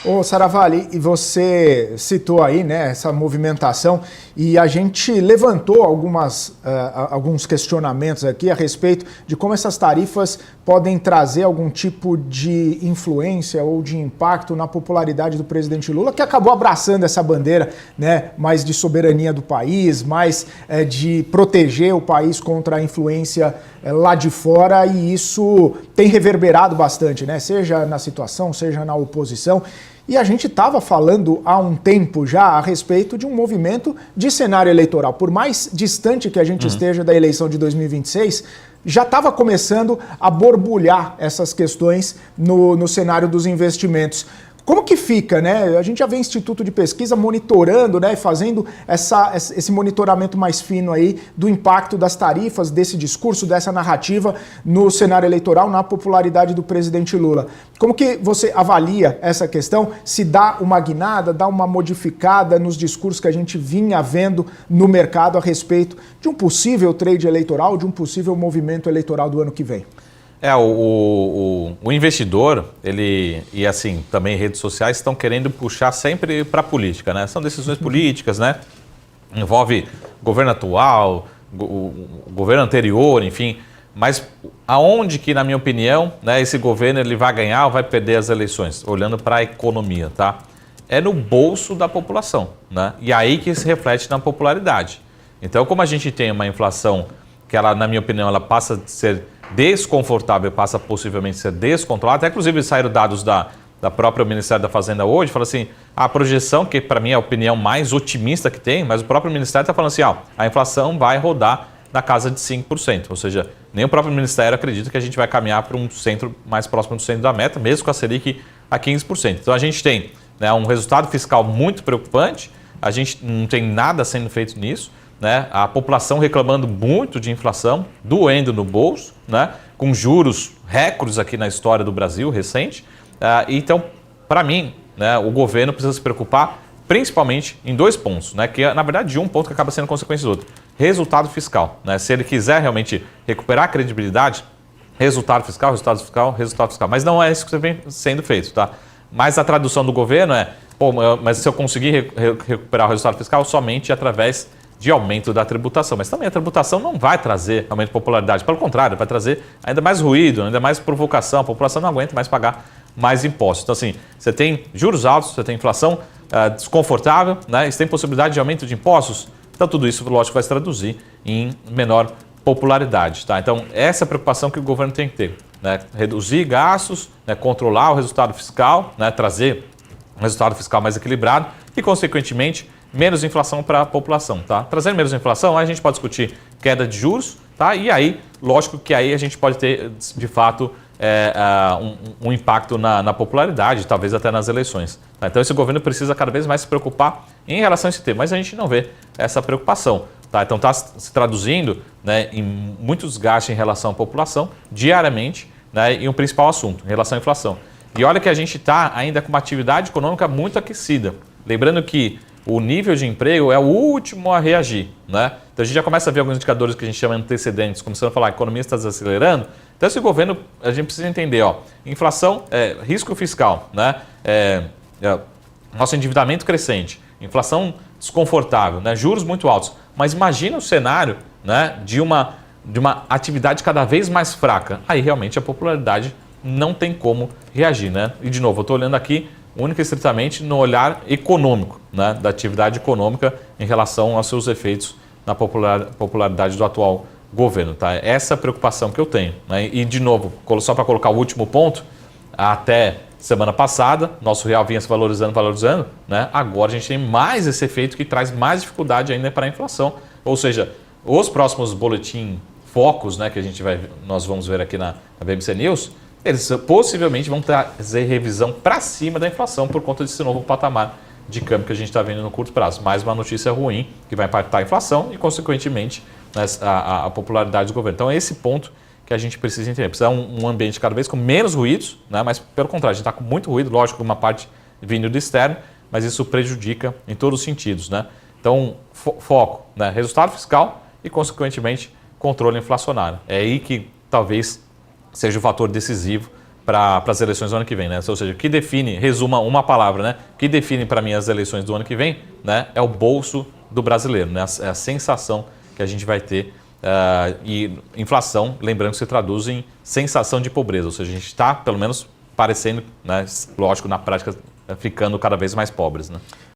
Ô Saravalli, e você citou aí, né, essa movimentação e a gente levantou alguns questionamentos aqui a respeito de como essas tarifas podem trazer algum tipo de influência ou de impacto na popularidade do presidente Lula, que acabou abraçando essa bandeira, né, mais de soberania do país, mais de proteger o país contra a influência lá de fora, e isso tem reverberado bastante, né, seja na situação, seja na oposição. E a gente estava falando há um tempo já a respeito de um movimento de cenário eleitoral. Por mais distante que a gente esteja da eleição de 2026, já estava começando a borbulhar essas questões no cenário dos investimentos. Como que fica, né? A gente já vê Instituto de Pesquisa monitorando, né, fazendo esse monitoramento mais fino aí do impacto das tarifas, desse discurso, dessa narrativa no cenário eleitoral, na popularidade do presidente Lula. Como que você avalia essa questão? Se dá uma guinada, dá uma modificada nos discursos que a gente vinha vendo no mercado a respeito de um possível trade eleitoral, de um possível movimento eleitoral do ano que vem? O investidor, ele, e assim, também redes sociais, estão querendo puxar sempre para a política, né? São decisões políticas, né? Envolve governo atual, o governo anterior, enfim. Mas aonde que, na minha opinião, né, esse governo ele vai ganhar ou vai perder as eleições? Olhando para a economia, tá? É no bolso da população, né? E aí que se reflete na popularidade. Então, como a gente tem uma inflação que ela, na minha opinião, ela passa de ser desconfortável, passa possivelmente a ser descontrolada. Até, inclusive, saíram dados da própria Ministério da Fazenda hoje, fala assim, a projeção, que para mim é a opinião mais otimista que tem, mas o próprio Ministério está falando assim, a inflação vai rodar na casa de 5%, ou seja, nem o próprio Ministério acredita que a gente vai caminhar para um centro mais próximo do centro da meta, mesmo com a Selic a 15%. Então a gente tem, né, um resultado fiscal muito preocupante, a gente não tem nada sendo feito nisso, né? A população reclamando muito de inflação, doendo no bolso, né? Com juros recordes aqui na história do Brasil recente. Então, para mim, né, o governo precisa se preocupar principalmente em dois pontos, né? Que é, na verdade, de um ponto que acaba sendo consequência do outro. Resultado fiscal. Né? Se ele quiser realmente recuperar a credibilidade, resultado fiscal, resultado fiscal, resultado fiscal. Mas não é isso que vem sendo feito, tá? Mas a tradução do governo é, mas se eu conseguir recuperar o resultado fiscal somente através de aumento da tributação. Mas também a tributação não vai trazer aumento de popularidade. Pelo contrário, vai trazer ainda mais ruído, ainda mais provocação. A população não aguenta mais pagar mais impostos. Então, assim, você tem juros altos, você tem inflação desconfortável, né? Você tem possibilidade de aumento de impostos. Então, tudo isso, lógico, vai se traduzir em menor popularidade. Tá? Então, essa é a preocupação que o governo tem que ter. Né? Reduzir gastos, né? Controlar o resultado fiscal, né? Trazer um resultado fiscal mais equilibrado e, consequentemente, menos inflação para a população, tá? Trazendo menos inflação, aí a gente pode discutir queda de juros, tá? E aí, lógico que aí a gente pode ter, de fato, um impacto na popularidade, talvez até nas eleições. Tá? Então, esse governo precisa cada vez mais se preocupar em relação a esse tema, mas a gente não vê essa preocupação. Tá? Então, está se traduzindo, né, em muitos gastos em relação à população, diariamente, né, e um principal assunto, em relação à inflação. E olha que a gente está ainda com uma atividade econômica muito aquecida. Lembrando que o nível de emprego é o último a reagir, né? Então a gente já começa a ver alguns indicadores que a gente chama de antecedentes, começando a falar que a economia está desacelerando. Então esse governo, a gente precisa entender, inflação, risco fiscal, né? Nosso endividamento crescente, inflação desconfortável, né? Juros muito altos. Mas imagina o cenário, né, de uma atividade cada vez mais fraca. Aí realmente a popularidade não tem como reagir, né? E de novo, eu estou olhando aqui única e estritamente no olhar econômico, né, da atividade econômica em relação aos seus efeitos na popularidade do atual governo. Tá? Essa é a preocupação que eu tenho. Né? E, de novo, só para colocar o último ponto, até semana passada, nosso real vinha se valorizando, né? Agora a gente tem mais esse efeito que traz mais dificuldade ainda para a inflação. Ou seja, os próximos boletim focos, né, que nós vamos ver aqui na BBC News, eles possivelmente vão trazer revisão para cima da inflação por conta desse novo patamar de câmbio que a gente está vendo no curto prazo. Mais uma notícia ruim que vai impactar a inflação e, consequentemente, né, a popularidade do governo. Então, é esse ponto que a gente precisa entender. Precisa um ambiente cada vez com menos ruídos, né, mas, pelo contrário, a gente está com muito ruído, lógico, uma parte vindo do externo, mas isso prejudica em todos os sentidos. Né? Então, foco, né, resultado fiscal e, consequentemente, controle inflacionário. É aí que talvez seja o fator decisivo para as eleições do ano que vem, né? Ou seja, o que define, resuma uma palavra, né? O que define para mim as eleições do ano que vem, né? É o bolso do brasileiro, né? É a sensação que a gente vai ter. E inflação, lembrando que se traduz em sensação de pobreza, ou seja, a gente está, pelo menos, parecendo, né? Lógico, na prática, ficando cada vez mais pobres, né?